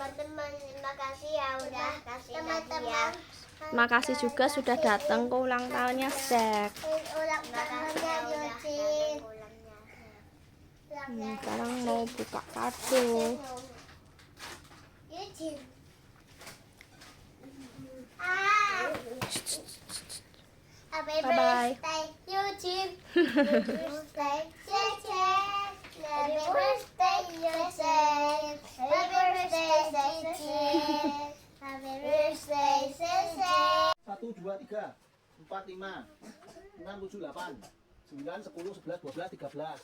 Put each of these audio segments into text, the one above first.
teman-teman, terima kasih ya udah kasih hadiah. Makasih juga sudah datang ke ulang tahunnya Zack. Ulang tahunnya Yujin. Sekarang mau buka kado. Yujin. Happy Bye-bye. birthday, Yujin. Happy birthday, Yujin. Happy birthday, Yujin. Happy birthday, Yujin. Happy birthday, Yujin. 1, 2, 3, 4, 5, 6, 7, 8, 9, 10, 11, 12, 13,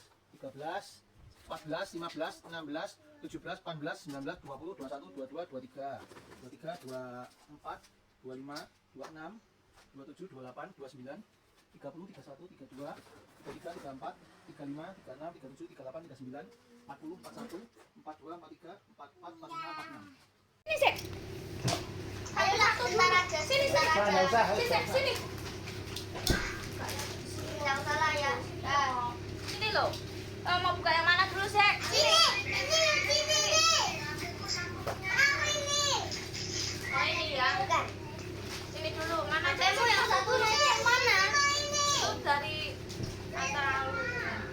14, 15, 16, 17, 18, 19, 20, 21, 22, 23, 23, 24, 25, 26, 27, 28, 29, 30, 31, 32, 33, 34, 35, 36, 37, 38, 39, 40, 41, 42, 43, 44, 45, 46. Ini Zack. Ayolah, sebentar aja. Sini, Sini. Yang salah ya. Sini loh. Mau buka yang mana dulu Zack? Sini. Oh ini ya. Bukan. Sini dulu. Mana Kamu yang satu nanya yang mana? Itu dari Tante Alu.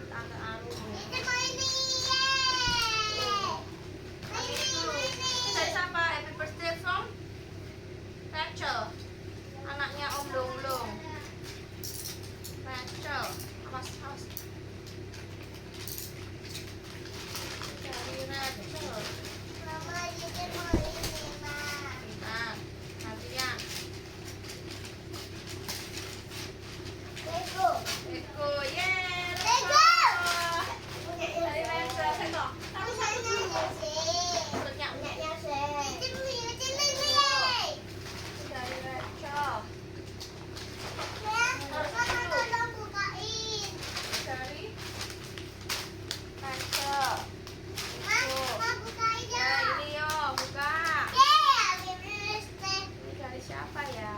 Tante Alu. Ini dari siapa? Happy birthday from Rachel. Anaknya Om Longlong. Rachel. Awas. Dari Rachel. Mama, Yujin mau ini, Ma. Nah, nantinya. Lego. Eko, yeay. Lego. Dari Rachel. Sengok. Tapi saya Yujin. Punya Punyanya saya. Yujin lagi. dari Rachel. Ya, Mama tolong bukain. Dari Rachel. Ma bukain Ya, ya. ini yo, buka. Happy birthday. Ini dari siapa ya?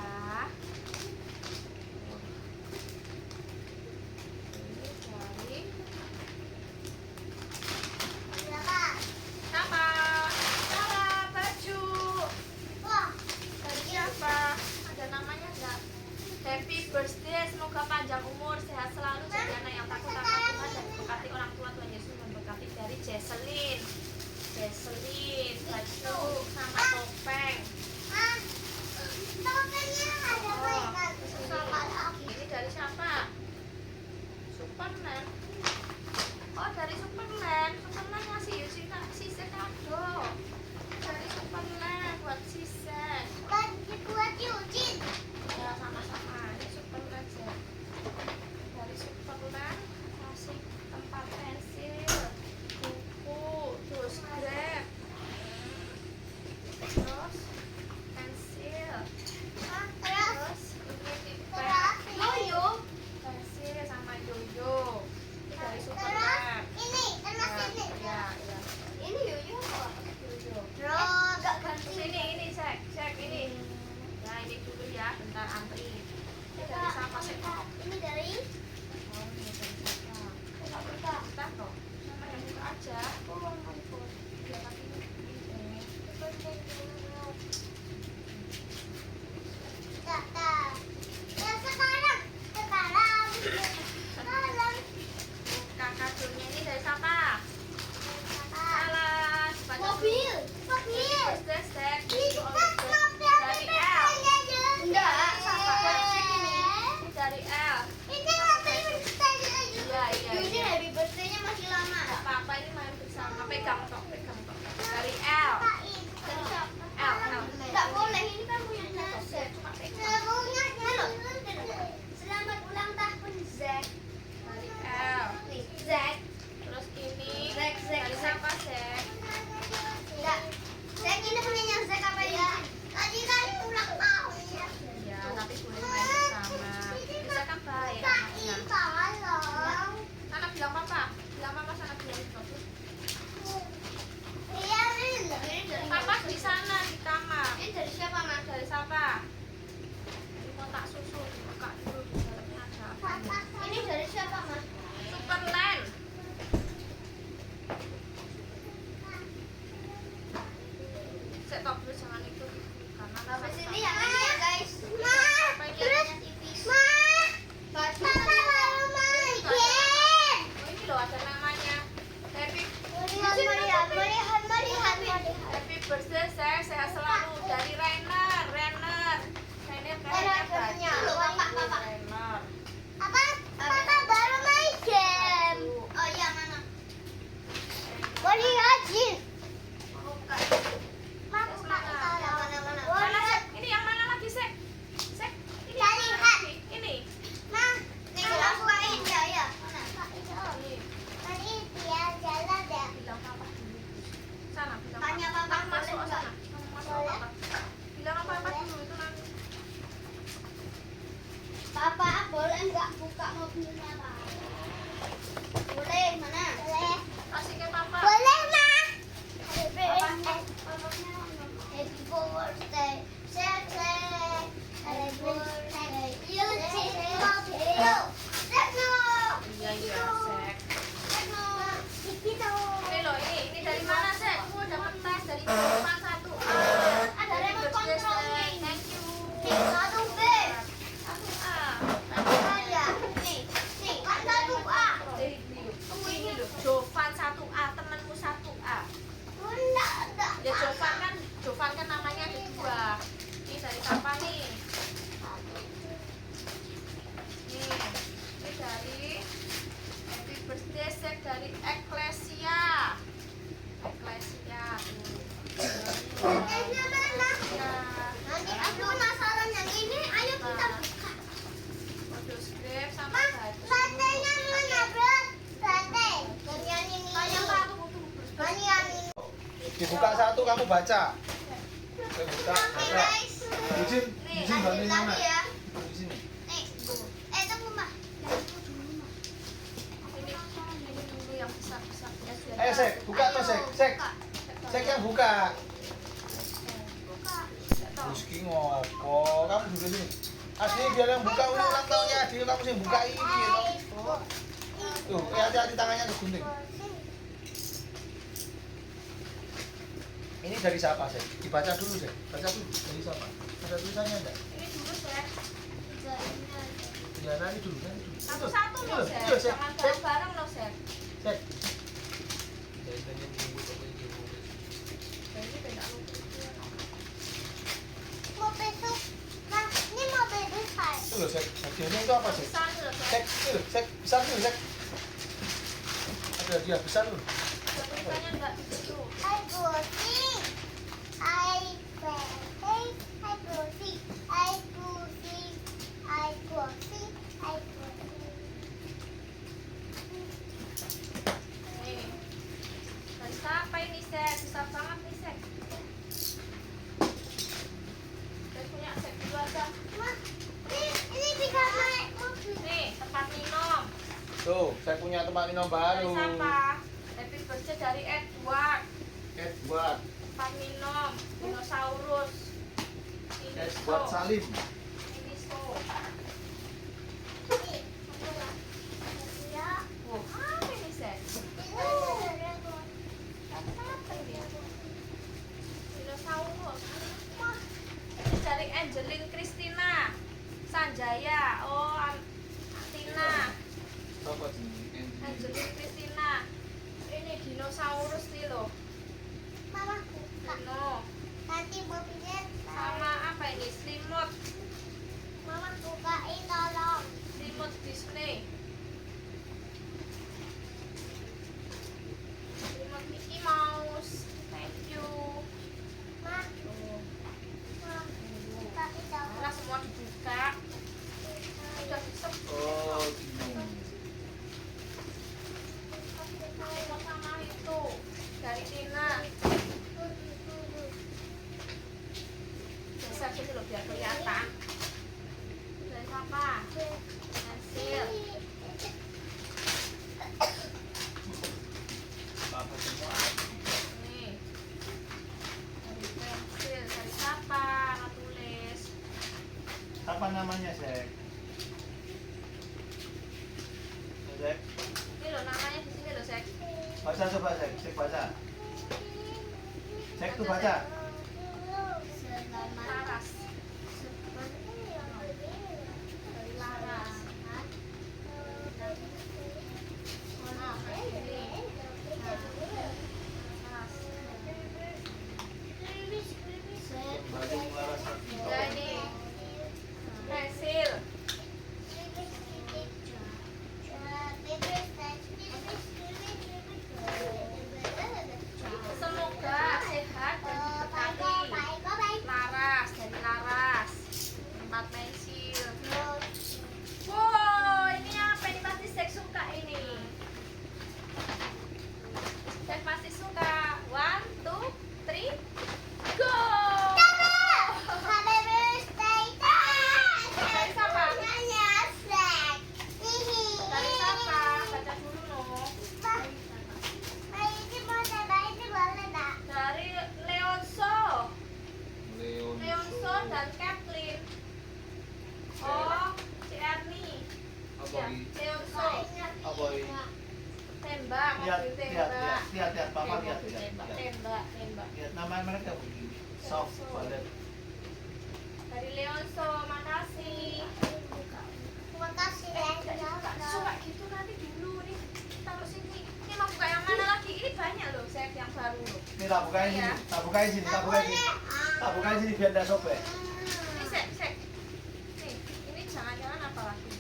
Ini dari Berapa? siapa? Baju. Wah, Dari siapa? Ada namanya enggak? Happy birthday, semoga panjang umur, sehat selalu, jadi anak yang takut akan Tuhan dan diberkati orang tua Tuhan Yesus memberkati. Dari Jesselyn, baju sama topeng. topengnya ada mainan sama aku. Ini dari siapa? Superman. Oh, dari Superman. Superman ngasih Sise kado. Dari Superman buat Sise. Buat Yujin. Ya, sama-sama. Ini Superman aja. Dari Superman kasih tempat pensil, buku, terus grab, terus pensil, terus ini pen, yoyo, pensil sama yoyo. Ini dari Superman. Ini, ini. Ya. Ini yoyo kok. Yoyo. Terus gak ganti. Ini cek ini. Nah, ini dulu ya, bentar antri. Ini dari siapa sih? Ini dari Oh, ini dari siapa? buka. Bentar kok. Sama yang buka aja. Oh, ampun. Ya, tapi ini. Ya sekarang. Buka kadonya ini dari siapa? Salah. Baca Mobil. Birthday set. Ini kan mobil. Dari L. Enggak, Sama. Ini dari L. Ini mobil Iya. Yujin happy birthday-nya masih lama. Gak apa-apa, ini main bersama. Pegang tok. Dari L. Dari siapa? L. Enggak boleh, ini kan punya Zack. Cuma pegang. Halo. Selamat ulang tahun Zack. Dari L. Nih, Zack. Terus ini Zack. dari siapa, Zack? Enggak. Zack ini punyanya Zack apa ya? Tadi kan ulang tahun ya. Ya, tapi boleh main bersama. Bisa kan baik anaknya. Tolong. Sana bilang papa sana bilang bagus. Iya, birthday Sek, sehat selalu dari Rainer. Rainer punya. Bapak. Rainer. Papa baru main game. Oh iya, mana? Boleh aja. Buka. Mama buka itu mana? Mana Sek? Ini yang mana lagi Sek? Sek, ini yang Cari, mana Kak. lagi? Ini. Nah, kita bukain ya. Ini. Tadi dia jalan deh. Bilang papa dulu. Sana, bilang Tanya papa. papa, Kamu masuk boleh sana. Kamu masuk Boleh? papa. Bilang papa dulu itu nanti. Papa boleh nggak buka mobilnya, Pak? Boleh, mana? Boleh. Kasih ke papa. Boleh, Ma. Apa? Happy birthday. Happy birthday. You Iya, iya, Sek. Gitu. Ini loh, ini dari mana Sek? Kamu dapat tas dari Jerman 1A. Ada remote controlnya. Thank you. Satu B. 1A. Ya. Nih, kan satu A. Ini loh, Jovan 1A, temanmu 1A. Enggak. Ya Jovan kan namanya ada 2. Ini dari papa nih. Nih, ini dari Happy Birthday Sek dari Eklesia. Eklesia. Ini mana? Ya. Nanti aku penasaran yang ini. Ayo kita buka. Kode script sama Ma, baju. satenya mana, Bro? Sate. Yang ini. Yang ini. Dibuka satu kamu baca. Buka. Oke, guys. Izin bantuin mana? Lagi ya. Di sini. Nih. Tunggu, Mbak. Ini dulu yang besar-besar ya. Ayo Sek, buka tuh Sek. Sek yang buka. Buka. Rizky ngopo? Kamu duduk sini. Asli biar yang buka ulang tahunnya Adil, kamu sih buka ini loh. Tuh, hati-hati tangannya tuh gunting. Ini dari siapa Sek? Dibaca dulu Sek. Baca dulu dari siapa? Ada tulisannya enggak? Ini dulu Sek. Ya nani dulu, nani dulu. Satu-satu Iya, loh iya, Sek. Sek. Jangan Sek. bareng-bareng loh Sek. Sek. Jadi tidak lupa. Mobil itu. Nah, ini mobil besar. Itu loh Sek. Hadiahnya itu apa Sek? Besar loh Sek, Sek. itu loh, Sek. Besar dulu Sek. Ada hadiah besar loh. Tulisannya enggak gitu. I go sing. I play. I go sing. I go sing. I go sing. I go sing. Nih. Dari siapa ini Sek? Besar banget nih Sek. Saya punya Sek dulu aja. Ma, ini bisa naik mobil. Nih, tempat minum. Tuh, saya punya tempat minum Dari baru. siapa? Happy birthday dari Edward. Edward. Tempat minum dinosaurus. Ini Edward so. Salim. Ini so. Nih, ya. Wow, apa ini Sek? Apa ini? Dinosaurus. Wah, ini dari Angelin Christina Sanjaya. Oh, Tina. Apa sih? Angelin Christina. Ini dinosaurus nih loh. Mama buka. Dino. Nanti mobilnya. Sama apa ini? Selimut. Mama bukain tolong. Selimut Disney. Selimut Mickey Mouse. Thank you. Ma, Tuh. bukain tolong. Nah, semua dibuka. Udah bisa. Oh, Dino. Selimut sama itu dari Tina. Besar sini loh biar kelihatan. Dari siapa? Pensil. Apa semua? Nih. Dari pensil. Dari siapa? Nggak tulis. Apa namanya, Sek? Sek, Ini loh namanya di sini loh Sek. baca coba Sek. Sek baca. Sek tuh baca. Laras. Dari Laras. Nah, kayak gini. Nah, Laras. Tembak. Lihat, papa lihat. Tembak. Lihat nama mereka begini. Soft Violet. Dari Leonso, makasih. Terima kasih ya. Coba gitu nanti dulu nih. Taruh sini. Ini mau buka yang mana lagi? Ini banyak loh set yang baru loh. Ini tak bukain sini, tak bukain sini. Tak bukain sini biar tidak sobek. Ini set. Nih, ini jangan-jangan apa lagi?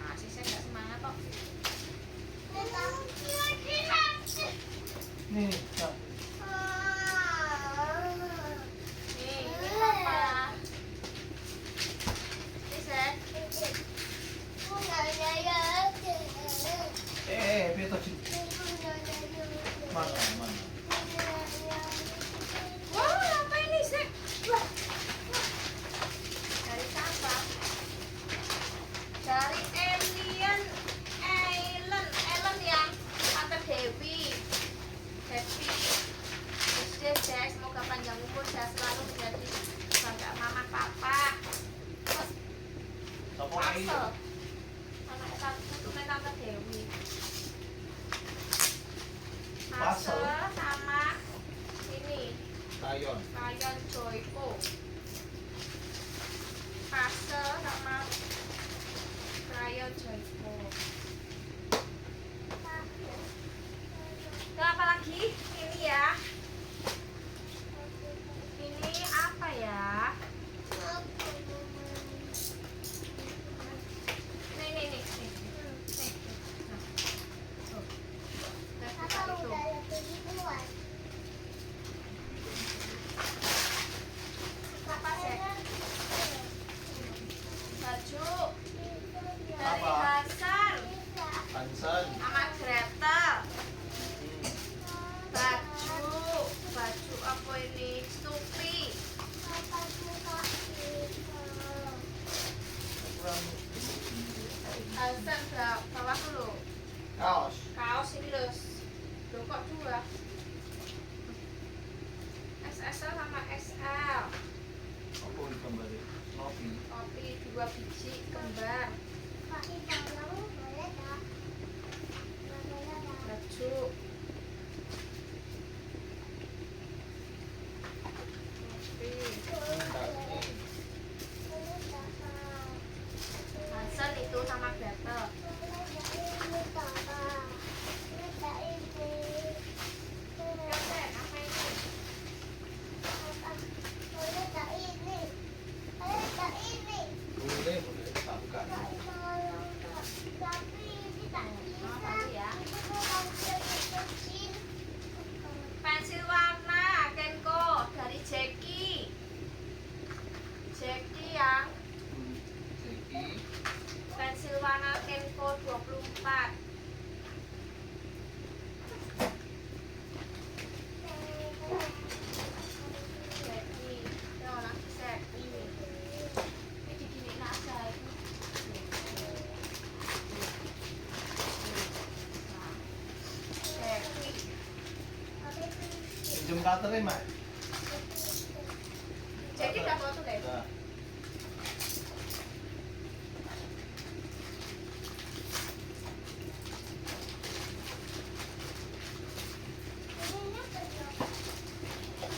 Ah, si set nggak semangat kok. Nih, nah. Nih, ini apa? Ini set. Biar tuh mana? Wow, apa ini set? Wah. Dari siapa? Dari Alien Ellen yang Tante Dewi. Happy birthday Jess, semoga panjang umur, sehat selalu menjadi bangga mama papa. Terus Sopo lagi? Pasel, anak tutupnya Tante Dewi. Pasel sama ini Kayon. Kayon Joyko. Pasel sama Kayon Joyko. Terus apa lagi? Ini ya. Ini apa ya? Nih. Nih. Nah. Tuh. Udah buka itu. Apa sih? Baju dari Apa? Hasan Hansen. sama Gretel. Baju apa ini? Stupi. Hasan bawah dulu. Kaos. Kaos ini loh kok dua. XXL sama XL. Apa ini kembali? Nopi. Kopi 2 biji kembar. Baju. Kopi. Hasan itu sama Gretel. Yosen, apa ini? Boleh, tak buka. Pensil warna Kenko dari Jackie yang Seki. pensil warna Kenko 24. Jackie ya orang Jackie ini diginiin aja ini. Jackie Pinjam katernya, Mak. Jackie udah foto deh. Nah.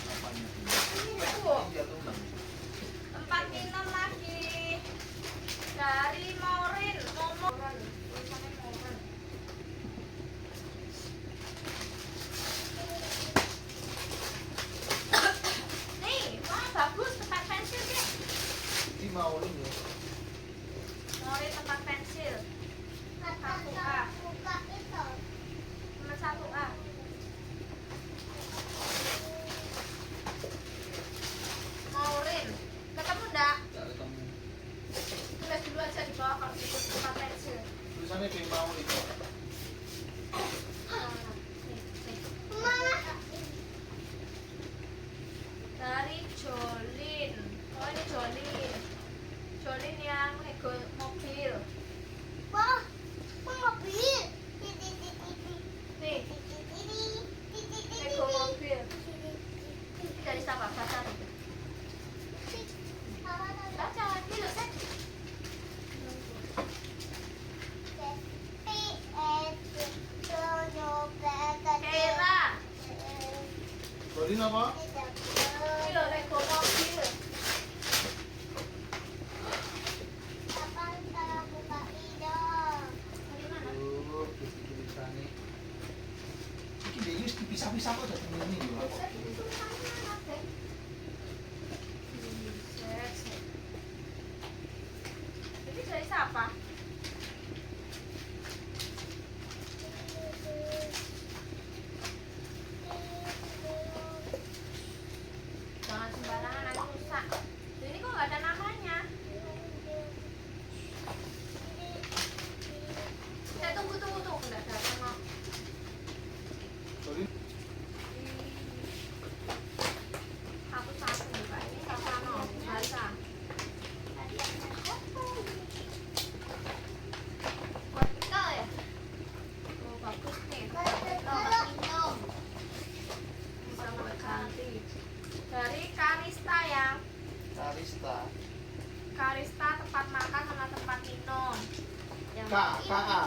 Apanya ini? Iya, tuh, Bang. Tempat minum lagi dari Morin, tulisannya Morin. Nih, wah bagus tempat pensil deh. Jolin apa? Ini loh Lego mobil. Kapan kita buka hidung? Dari mana? Oh, tulisannya. Iki dia wis dipisah-pisah kok dadi ngene lho. Jadi dari siapa? Jangan sembarangan nanti rusak. Ini kok nggak ada namanya. Tunggu nggak datang kok. Jolin. Aku satu buka ini sama baca. Vertikal ya? Oh bagus nih. Vertikal. Bisa buat cantik. Dari Karista yang Karista tempat makan sama tempat minum. Yang KA.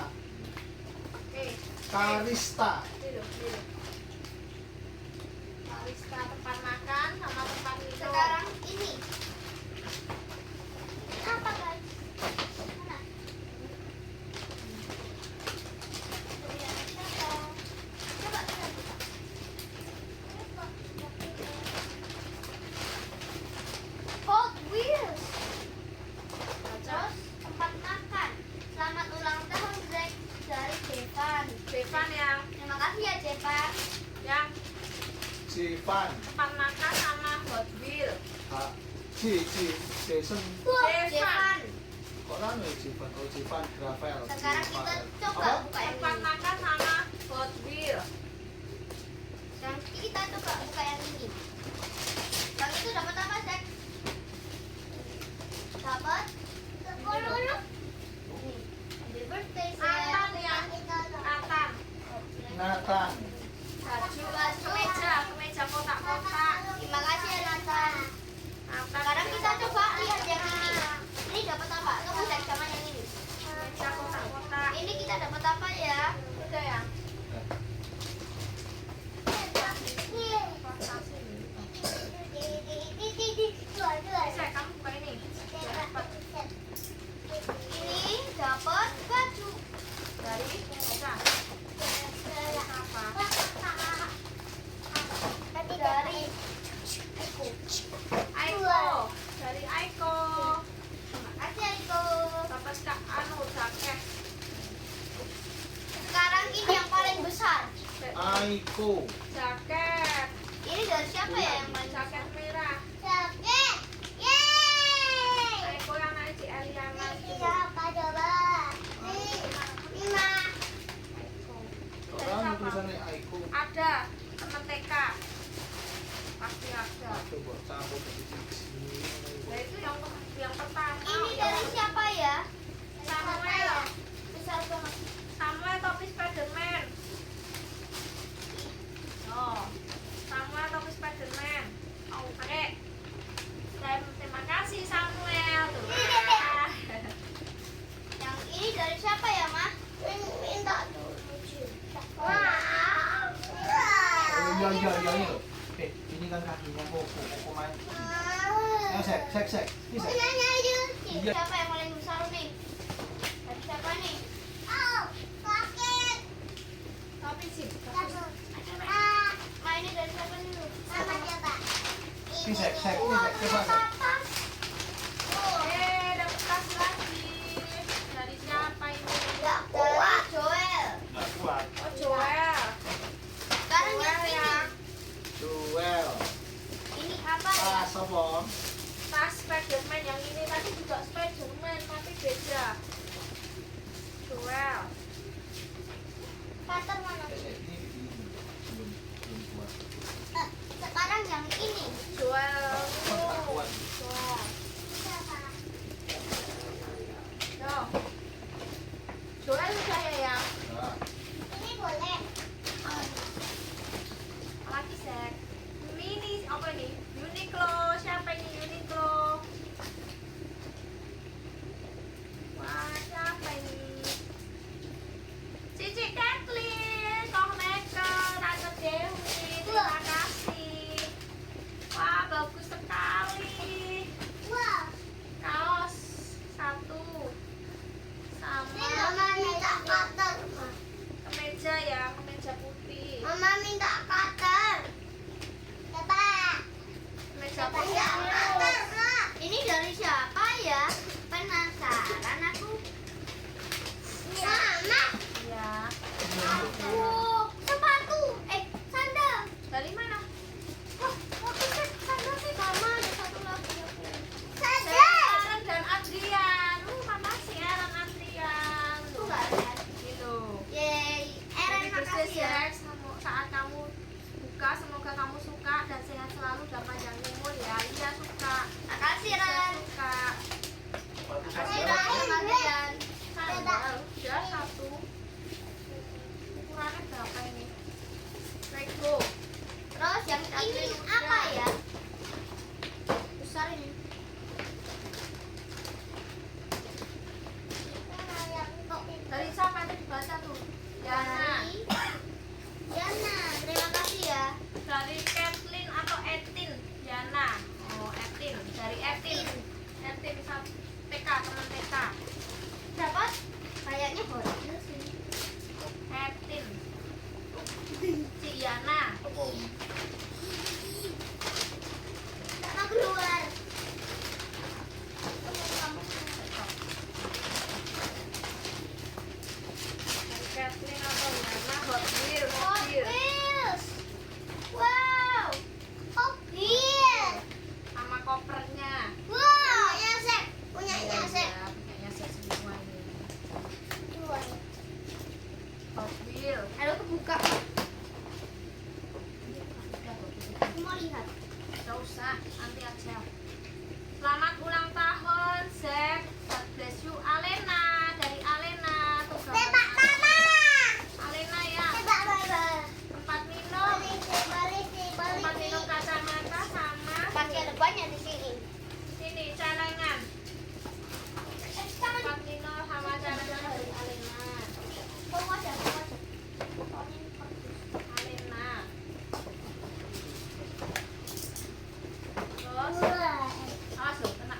Oke. Karista. Dulu. Karista tempat makan sama tempat minum. Sekarang ini. Apa guys? Mana? Coba kita buka. Hot Wheels. Baca. Terus tempat makan. Selamat ulang tahun Zack dari Jevan. Devan yang Terima kasih ya Jevan. Jivan. tempat makan sama Hot Wheel. Jason. Jevan. Kok rame Jivan? Oh, Jivan Gravel. Sekarang kita coba Apa? buka yang Tempat ini. makan sama Hot Wheel. Yang kita coba buka yang ini. Yang itu dapat apa Zack? Dapat 10. Nih, happy birthday Nathan yang Nathan. Nathan. Kemeja kotak-kotak. Terima kasih ya Nathan. Nathan. Sekarang kita coba lihat yang ini. Ini dapat apa? Tunggu Zack sama yang ini. Kemeja kotak-kotak. Ini kita dapat apa ya? Udah ya. Bisa kamu buka ini. Dapat Ini dapat baju. dari baca. Apa? Dari Aiko. Dari Aiko. Kasih Aiko. Dapat Kak anu jaket. Sekarang ini yang paling besar. Aiko. Jaket. Ini dari siapa ya yang paling besar? Jaket merah. Jaket. Yeay. Aiko yang naik di Eliana itu. Siapa coba? Lima. Aiko. Kok Dari rame siapa? tulisannya Aiko? Ada teman TK. Pasti ada. Coba campur dari sini. Nah itu yang pertama. Ini dari siapa ya? Samuel. Besar banget. Samuel topi Spiderman. Oh, Samuel topi Spiderman. Oh, pakai. Terima kasih Samuel. Tuh. Yang ini dari siapa ya, Ma? Minta dulu. Wow. Oh iya. Ini kan kakinya Koko main. Sek. Ini sek. Iya. Siapa yang paling besar nih? Dari siapa nih? Oh, sakit. Topi sih. Ma ini dari siapa nih? Sama siapa? Ini sek. Coba sek. Dapat tas lagi. Dari siapa ini? Kuat. Joel. Nggak kuat. Oh, Joel. Sekarang yang Joel ini. ya. Duel. Ini apa ya? Tas apa? Tas Spiderman yang ini tadi juga Spiderman tapi beda. Joel. Cutter mana? Ini belum kuat. Sekarang yang ini. Joel. Tak kuat. Joel. Yo. Joel udah ya. Nah, Ini boleh. Lagi sek. Mini apa ini? Uniqlo. Siapa ini Uniqlo? Wah, siapa ini? Cici Kathleen, Kok Mekel, Tante Dewi. Terima kasih. Ini apa ya? Besar ini. Dari siapa itu dibaca tuh? Yana. Yana, terima kasih ya. Dari Kathleen atau Etin? Yana. Oh, Etin. Dari Etin. Etin TK, teman TK. Dapat? Kayaknya bocil sih. Etin. Si Yana. Tak mau keluar. Dari Kathleen atau Yana Hot Wheels. Hot Wheels. Wow. Hot Wheels. Sama kopernya. Wow, Yasek. Punyanya Yasek. Ya, punyanya saya semua ini. Dua. Hot Wheels. Aduh, kebuka. Aku mau lihat. Gak usah, nanti aja. Selamat ulang tahun, Zek. God bless you, Alena. Dari Alena. Tuh, gambar Tembak mama. Alena ya. Tembak mama. Tempat minum. Balik. Tempat minum kacamata sama. Pakai ada banyak di sini. Sini, celengan. Tempat minum sama celengan dari Alena. Kau aja. Alena. Terus, awas loh, kena.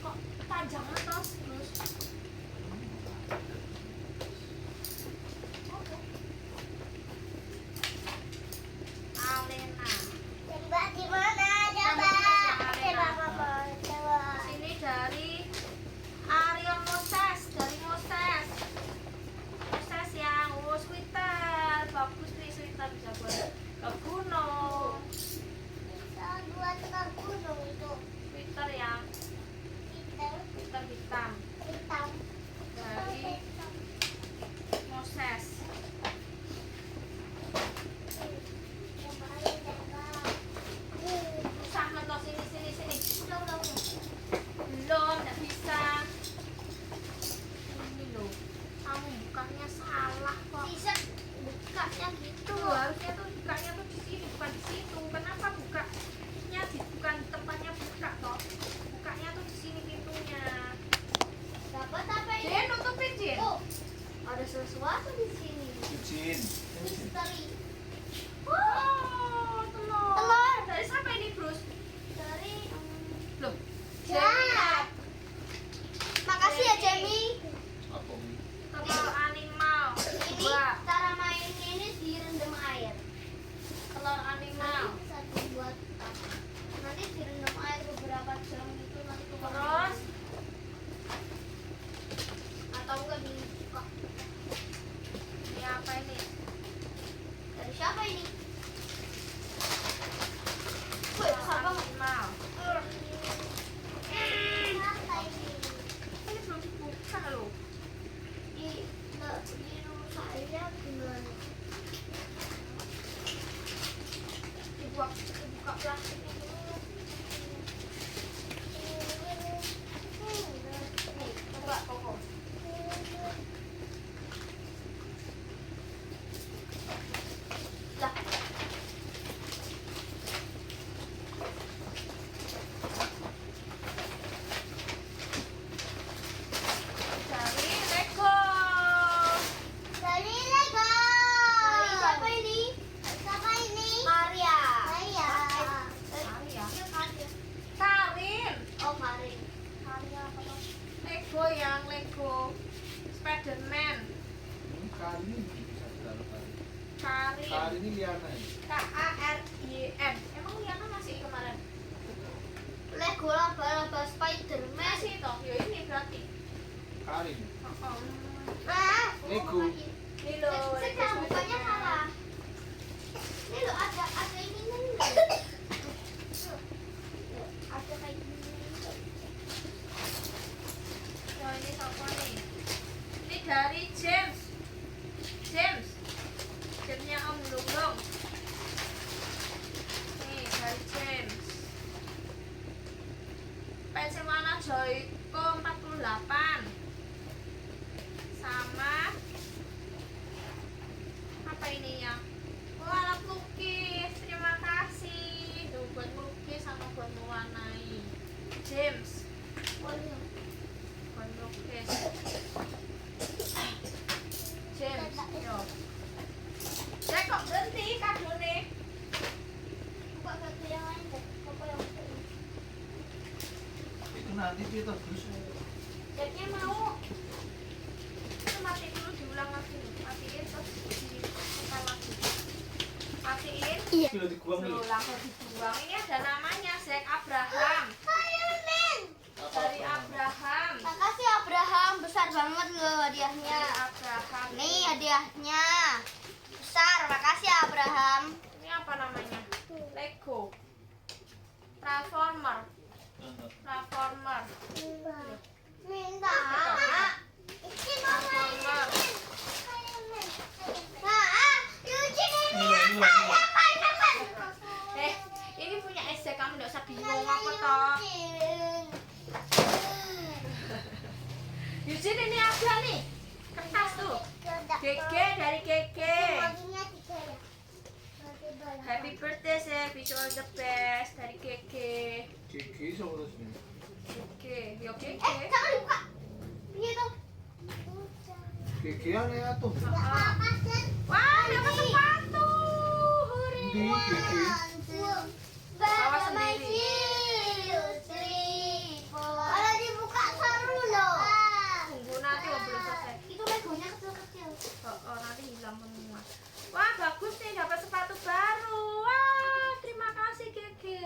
Kok panjang terus? Alena. Tembak di mana? Coba. Tembak mama. Coba. Sini dari Ariel Moses, dari Moses. Moses yang sweater, bagus nih sweater bisa buat ke gunung. Dua tengah gunung itu. Sweater yang sweater hitam Hitam. dari Moses. Susah mentok sini. Udah. Belum, nggak bisa. Ini loh, kamu bukanya salah kok. Bisa bukanya gitu. Tuh, harusnya tuh bukanya tuh di sini bukan di situ. Kenapa bukanya bukan tempatnya buka toh? Bukanya tuh di sini pintunya. Dapat apa ini? Jen, nutupin Jen. Oh, ada sesuatu di sini. Izin. Misteri. Oh, telur. Telur. Dari siapa ini, Bruce? Dari Loh, Ya. Makasih ya, Jamie. Apa ini? telur animal. Ini Dua. cara mainnya ini direndam air. Telur animal. Nanti satu buat nanti direndam air beberapa jam gitu nanti keluar. Terus Atau enggak dibuka. ini apa ini? Dari siapa ini? Wih, Telur besar banget. animal. Apa ini? Ini belum dibuka loh. Di rumah saya gimana? Dibuka plastiknya dulu. Nih, coba Koko. Lah, Dari Lego. dari Lego. Dari siapa ini? Siapa ini? Maria. Maria. Maria. Iya, Maria. Karin. Oh, Maria. Maria apa toh? Lego yang Lego Spiderman. Kali ini bisa berapa kali? Karin. Kali ini Liana ini. Karin. Emang Liana masih kemarin? Lego laba-laba Spiderman. Masih toh? Ya ini berarti. Karin. Oh. Ah, Lego. Ini loh. sekarang bukannya salah. Ini loh ada ini nih. Ada kayak gini. Oh, ini siapa nih? Ini dari James. Jamesnya Om Lunglung. Nih dari James. Pensil warna Joyko 48 sama apa ini ya? Oh, alat lukis. Terima kasih. nanti itu terus. Jacknya mau. Itu mati dulu, diulang lagi. Matiin terus diputar lagi. Matiin. Iya. Kilo dibuang nih. Tuh, langsung dibuang. Ini ada namanya Zack Abraham. Dari Abraham. Makasih Abraham, besar banget loh hadiahnya. Dari Abraham. Nih hadiahnya. Besar, makasih Abraham. Ini apa namanya? Lego. Transformer. Transformer. Minta. Transformer. Ini punya SD, kamu nggak usah bingung apa toh. Yujin, ini ada nih kertas tuh. Gege dari Gege. Happy birthday Zek, wish you all the best dari Gege. Gigi sama terus ini. Gege, yo Gege. Jangan dibuka. Gitu. Gigi aneh tuh. Wah, dapat sepatu. Hore. Di Gigi. Bawa sendiri. Kalau dibuka seru loh. Tunggu nanti belum selesai. Itu legonya kecil-kecil. Oh, nanti hilang semua. Wah, bagus nih dapat sepatu baru. Wah, terima kasih Gege.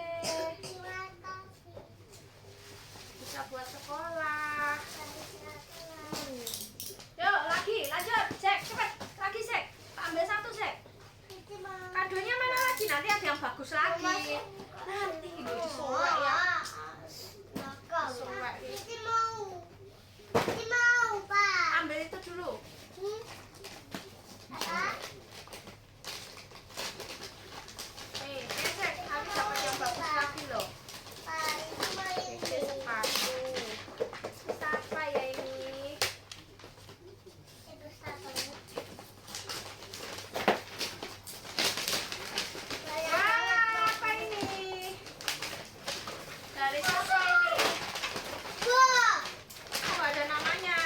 Bisa buat sekolah. Yuk, lagi, lanjut. Zek, cepet. Lagi, Zek. Ambil satu, Zek. Kadonya mana lagi? Nanti ada yang bagus lagi. Nanti ibu disolek ya. Disolek. Ambil itu dulu. Nih, Zek, nanti dapat yang bagus lagi loh. Gege sepatu. Siapa ya ini? Wah, apa ini? Dari siapa ini? Oh, ada namanya.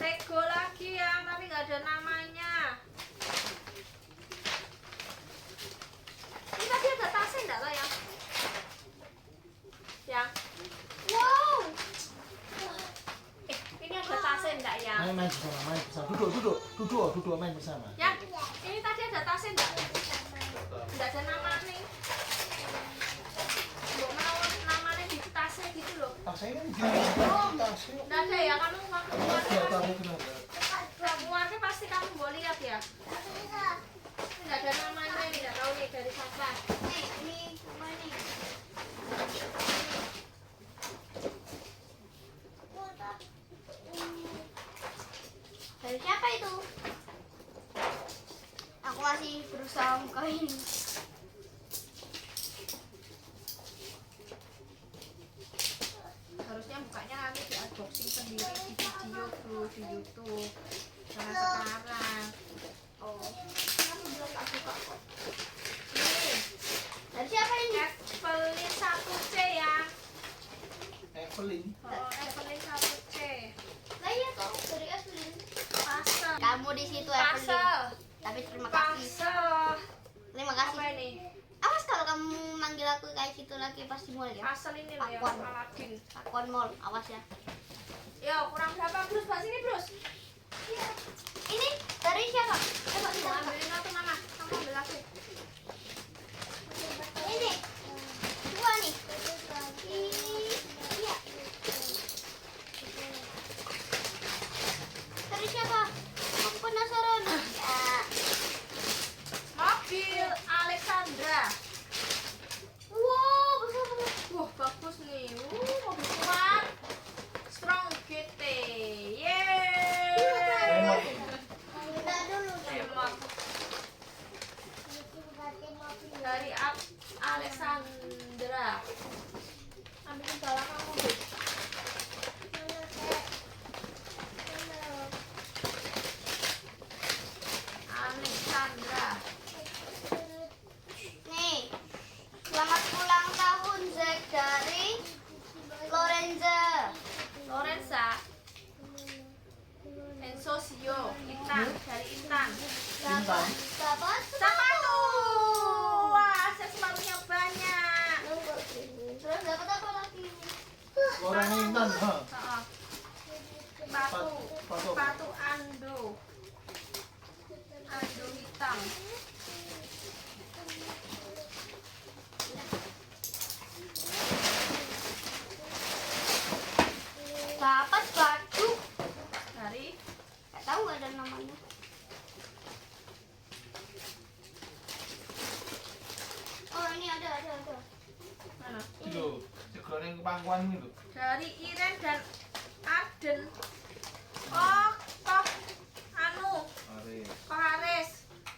Lego lagi ya, tapi nggak ada namanya. Ini tadi ada tasnya enggak lah ya? Yang? Wow. Ini ada tasnya enggak ya? Main bersama, main bersama. Duduk main bersama. Yang? Ini tadi ada tasnya enggak? Enggak ada nama nih. Mbok mau namanya di tasnya gitu loh. Tasnya kan di tasnya. Enggak ada ya, kamu waktu keluarnya Ada pasti, tahu kenapa? keluarnya pasti kamu mau lihat ya. Enggak ada namanya nih, enggak tahu nih dari siapa. Nih, ini apa nih? Dari siapa itu? Aku masih berusaha bukain. Harusnya bukanya nanti di unboxing sendiri di video bro, di YouTube. Jangan sekarang. Oh, kamu belum tak buka kok. Ini Dari siapa ini? Evelyn 1C ya. Evelyn. Oh, Evelyn 1C. Lah iya toh, dari Evelyn. Pasel. Kamu di situ Evelyn. Pasel. Tapi terima kasih. Pasel. Terima Apa kasih. ini? Awas kalau kamu manggil aku kayak gitu lagi pas di mall ya. Pasel ini loh ya, Pakwan. Aladin. Pakwan mall, awas ya. Yo, kurang berapa Bruce? Pas ini Bruce. Ini dari siapa? Coba kita buka. Ambilin satu mama. Kamu ambil aku. Ini dua nih. Iya. Dari siapa? Aku penasaran. Ya. Mobil Alexandra. Wow, besar banget. Wah, bagus nih. Mobil kuat. Strong GT. Yeay. Kita dulu. Emot dari Alexandra. Ambilin bala kamu, Beb. Alexandra. Nih. Selamat ulang tahun Zack dari Lorenza. Lorenza. Ensosio. Intan. Dari Intan. Intan. Dapat Sepatu. Orang Intan, ha. Heeh. Sepatu Ando. Ando hitam. Dapat baju. Dari Gak tahu ada namanya. Oh ini ada. mana? Lho, segone pangkuan iki lho. Dari Iren dan Arden. Oh, toh anu, Ko Haris.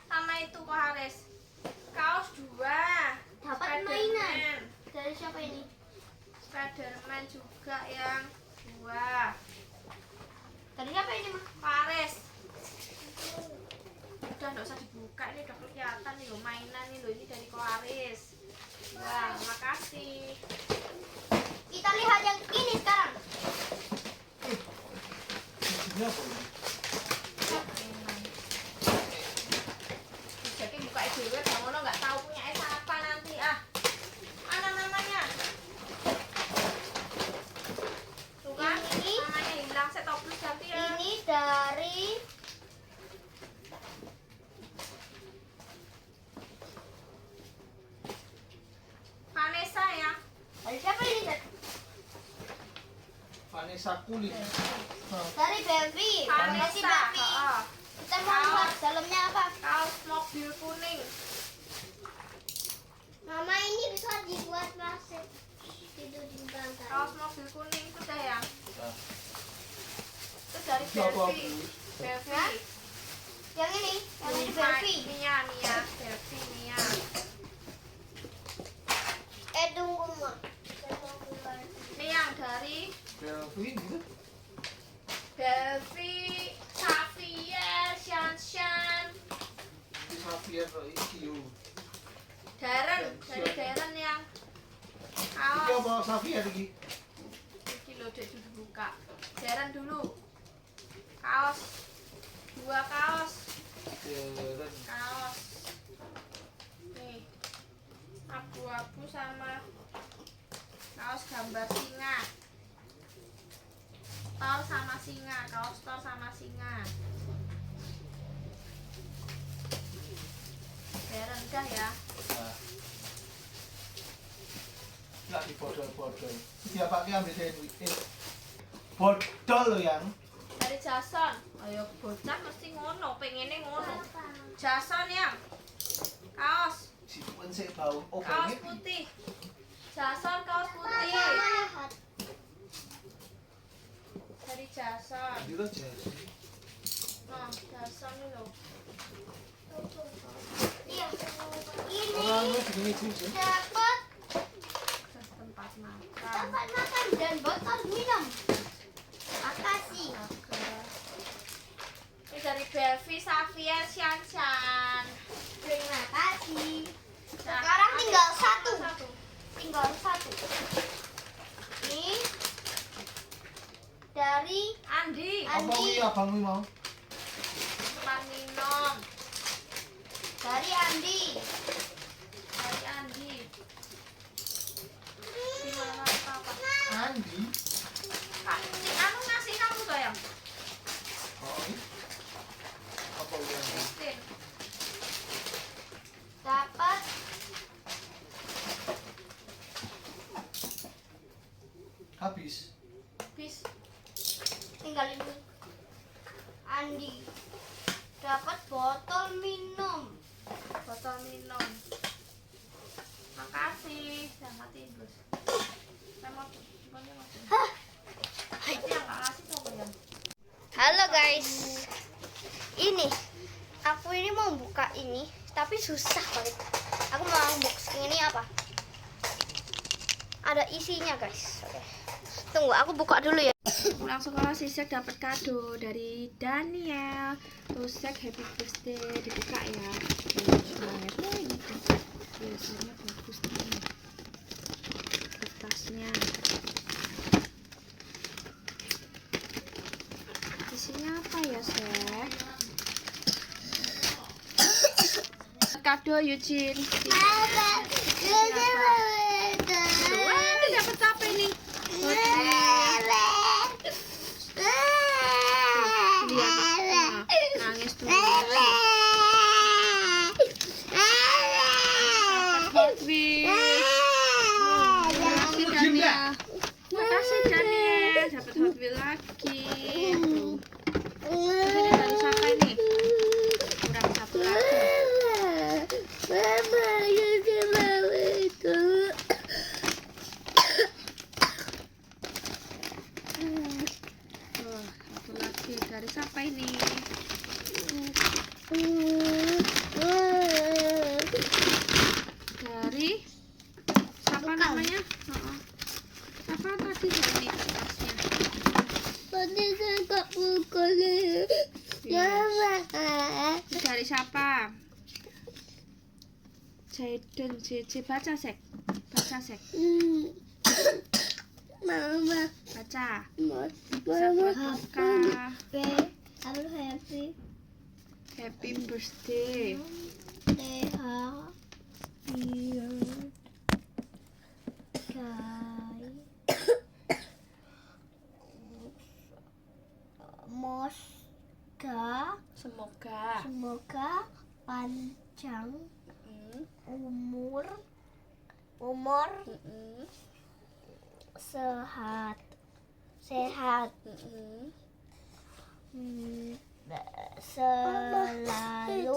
Sama itu Ko Haris. Kaos 2. Dapat Spiderman. mainan. Dari siapa ini? Spiderman juga yang 2. Dari siapa ini mah? Ko Haris. Udah nggak usah dibuka, ini udah kelihatan nih loh mainan nih loh, ini dari Ko Haris. Wah, makasih. Kita lihat yang ini sekarang. Ini apa ini? Mainan. Jadi buka dhewe bang ono nggak tahu punya apa nanti ah. Mana namanya? Tuh kan, Ini. namanya hilang, saya tahu plus ganti ya. Ini dari Vanessa ya. dari siapa ini? Vanessa Kulit. Ha. Dari Baby. Makasih Vanessa. Baby. Heeh. Kita mau lihat dalamnya apa? Kaos mobil kuning. Mama ini bisa dibuat plastik. Itu di bantal. Kaos mobil kuning itu dah ya. Nah, Itu dari Siapa Belvi. aku? Belvi. Yang ini Baby. Mia, Belvi, Mia. Tunggu Ma. Ini yang dari Belvin gitu. Belvi, Xavier, Shanshan, Di Xavier iki yo. Darren, dari Darren yang Iki kaos. apa Xavier iki? Ini loh dek dulu buka. Darren dulu. Kaos. 2 kaos. Deren. Kaos. Nih. Abu-abu sama kaos gambar singa. Thor sama singa, kaos Thor sama singa. Darren dah ya. Nah. Nggak di bodol-bodol. Dia pakai ambil sandwich. Bodol lo yang. Dari Jason. Ayo bocah mesti ngono, pengennya ngono. Jason yang kaos, Si tuan saya bau. Oh, kaos pengen. putih. Jason kaos putih. lihat. Dari Jason. Gitu aja. Nah, Jason ini loh. Iya. Orang Ini lu begini sih. dapat Tempat makan. tempat makan dan botol minum. Makasih. Ini dari Belvi, Xavier, Shanshan. Terima kasih. Nah, Sekarang tinggal satu. Tinggal satu. Ini dari Andi. Apa wi abang wi mau? Tempat minum. dari Andi. Dari Andi. Di mana apa? Andi. Kak, si Anu ngasih kamu sayang. Oh, ini. Apa wi yang? Christine. Dapat Habis. Bis. tinggal ini. Andi dapat botol minum. Botol minum. Makasih. Saya matiin terus. Saya mau pokoknya matiin. Hah. Nanti yang nggak ngasih siapa ya? Halo guys. Ini aku ini mau buka ini tapi susah banget. Aku mau unboxing ini apa? Ada isinya guys. Oke. Tunggu aku buka dulu ya. Pulang sekolah Sisek dapat kado dari Daniel. Sisek happy birthday, dibuka ya. Semangat lagi. Biasanya bagus nih kertasnya. Isinya apa ya, Sek? Kado Eugene. Wah, ini dapat apa ini? Lihat, nangis tuh. Hot Wheels. Makasih Dania. Makasih Dania. Dapat Hot Wheels lagi. Tuh. Terus ini dari siapa ini? Kurang satu lagi. Satu lagi dari siapa ini? Dari siapa namanya? Siapa tadi ini tasnya? Ini dari siapa? Jaden JJ baca sek. Baca sek. Mama, Baca. mama, Buka. happy, Happy birthday. Semoga semoga panjang umur, sehat, selalu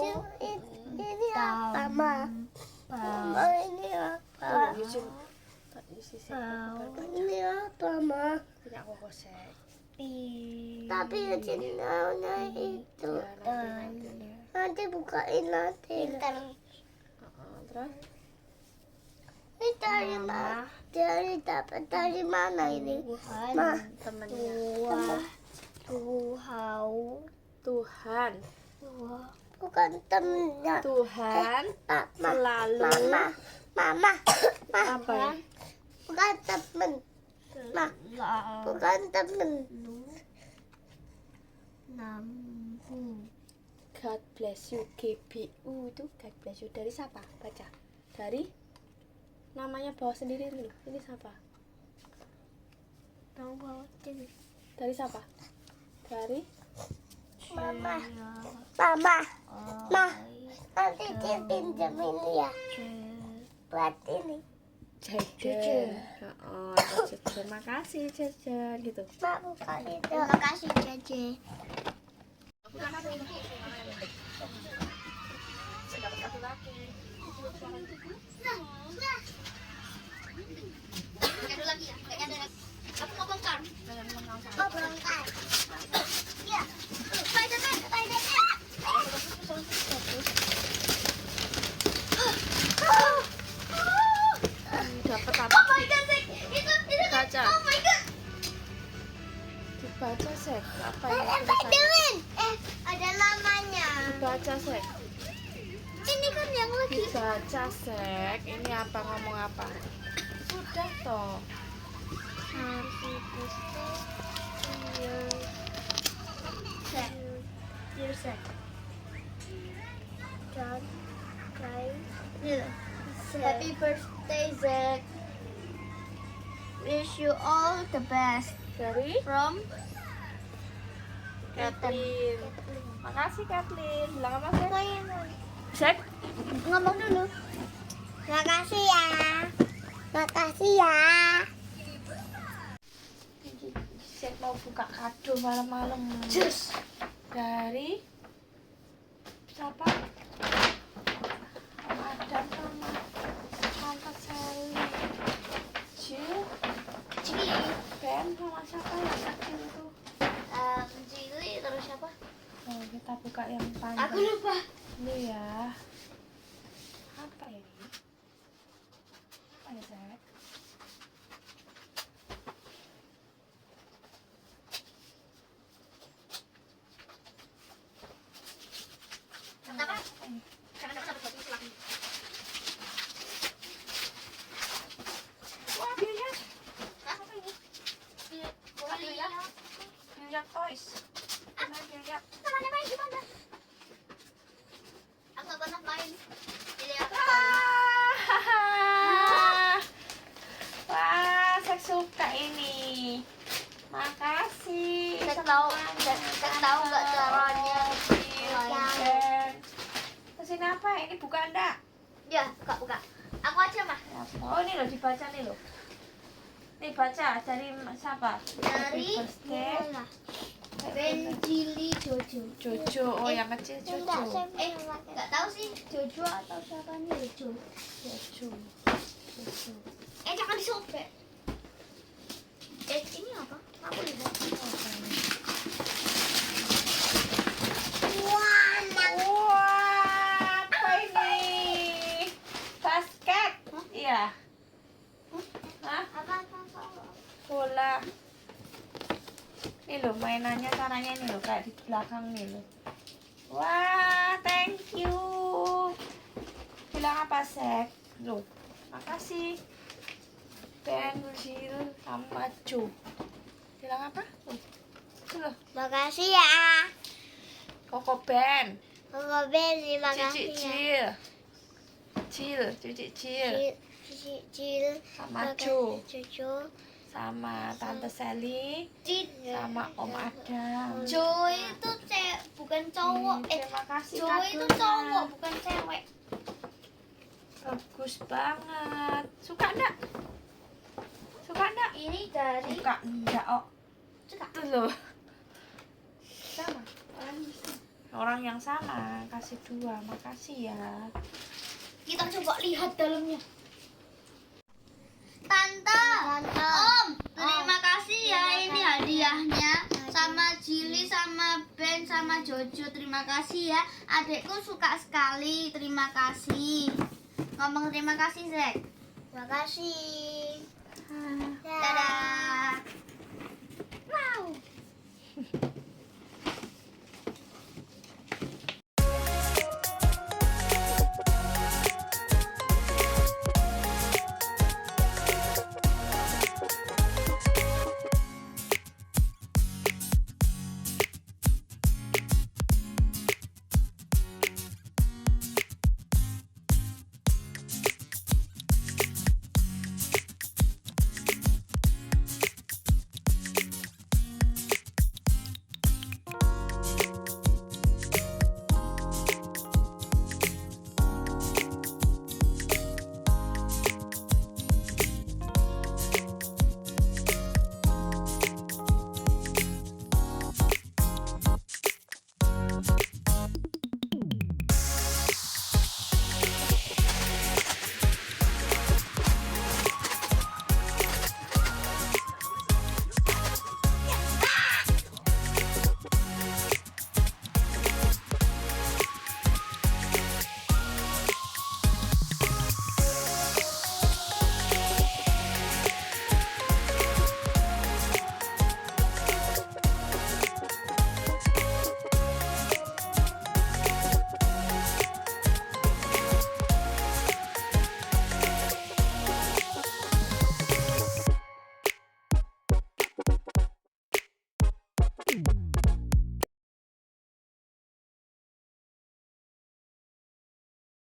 ini apa ma? punya aku kosek. Tapi channelnya itu nanti bukain nanti. Terus Ini dari mana? Dapat dari mana ini? Ma, temennya Tuhan bukan temennya. Tuhan Mama, selalu mama, apa ya? bukan temen. Ma, bukan temen. God bless you GBU itu God bless you dari siapa? Baca. Dari namanya bawa sendiri dulu. Ini siapa? Dari siapa? Dari Mama, nanti dia pinjam ini ya. Buat ini. Jaden. Oh, Jaden. Makasih Jaden gitu. Ma, buka itu. Terima kasih, Jeje. Dapat satu lagi. Aku mau bongkar. Oh, bongkar. Ya. Spiderman. Dapat apa? Oh my god, Sek. Itu Baca. Oh my god. Dibaca sek. Apa Ada ini tulisannya? Spiderman. Ada namanya. Dibaca sek. Ini kan yang lagi. Dibaca sek. Ini apa ngomong apa? Sudah toh. Happy birthday to you. Sek. Dear Sek. John. Happy birthday, Zek. Wish you all the best Dari from Kathleen. Makasih Kathleen. Bilang apa sek? Kathleen. Sek. Ngomong dulu. Makasih ya. Makasih ya. Sek mau buka kado malam-malam. Jus. Dari siapa? Adam sama Tante Sally. Jill, Ben sama siapa yang kecil itu? Jili terus siapa? Oh, kita buka yang panjang. Aku lupa. Ini ya. Apa ini? Apa ya, Zek? Apa? Ini. Wah, biliar. Apa ini? Biliar toys. Ini biliar. Namanya main gimana? Aku nggak pernah ini buka enggak? Ya, buka. Aku aja mah. Oh ini loh dibaca nih loh. Nih baca dari siapa? Dari Happy birthday. Mula. Benjili Jojo. Jojo, oh yang kecil Jojo. Nggak tahu sih Jojo atau siapa nih Jojo. Jojo. Jojo. Jangan disobek. Ini apa? Aku lihat. Wah, apa ini? Basket. Iya. Hah? Apa? Bola. Ini loh mainannya caranya ini loh kayak di belakang nih loh. Wah, thank you. Bilang apa, Sek? Loh, makasih. Benjil sama Jo. Bilang apa? Itu loh. Makasih ya. Koko Ben. Koko Ben, terima kasih ya. Cici Cil. Cil. Sama Jo. Jojo. Sama Tante Sally. Sama Om Adam. Jo itu bukan cowok. Terima kasih Jo itu kadonya. cowok, bukan cewek. Bagus banget. Suka enggak? Suka enggak? Ini dari Suka enggak, oh. Suka. Itu loh. Sama. Orang yang sama. Kasih 2. Makasih ya. Kita coba lihat dalamnya. Tante, Om, terima kasih ya ini hadiahnya sama Jili, sama Ben, sama Jojo. Terima kasih ya. Adekku suka sekali. Terima kasih. Ngomong terima kasih, Zek. Terima kasih. Dadah. Wow.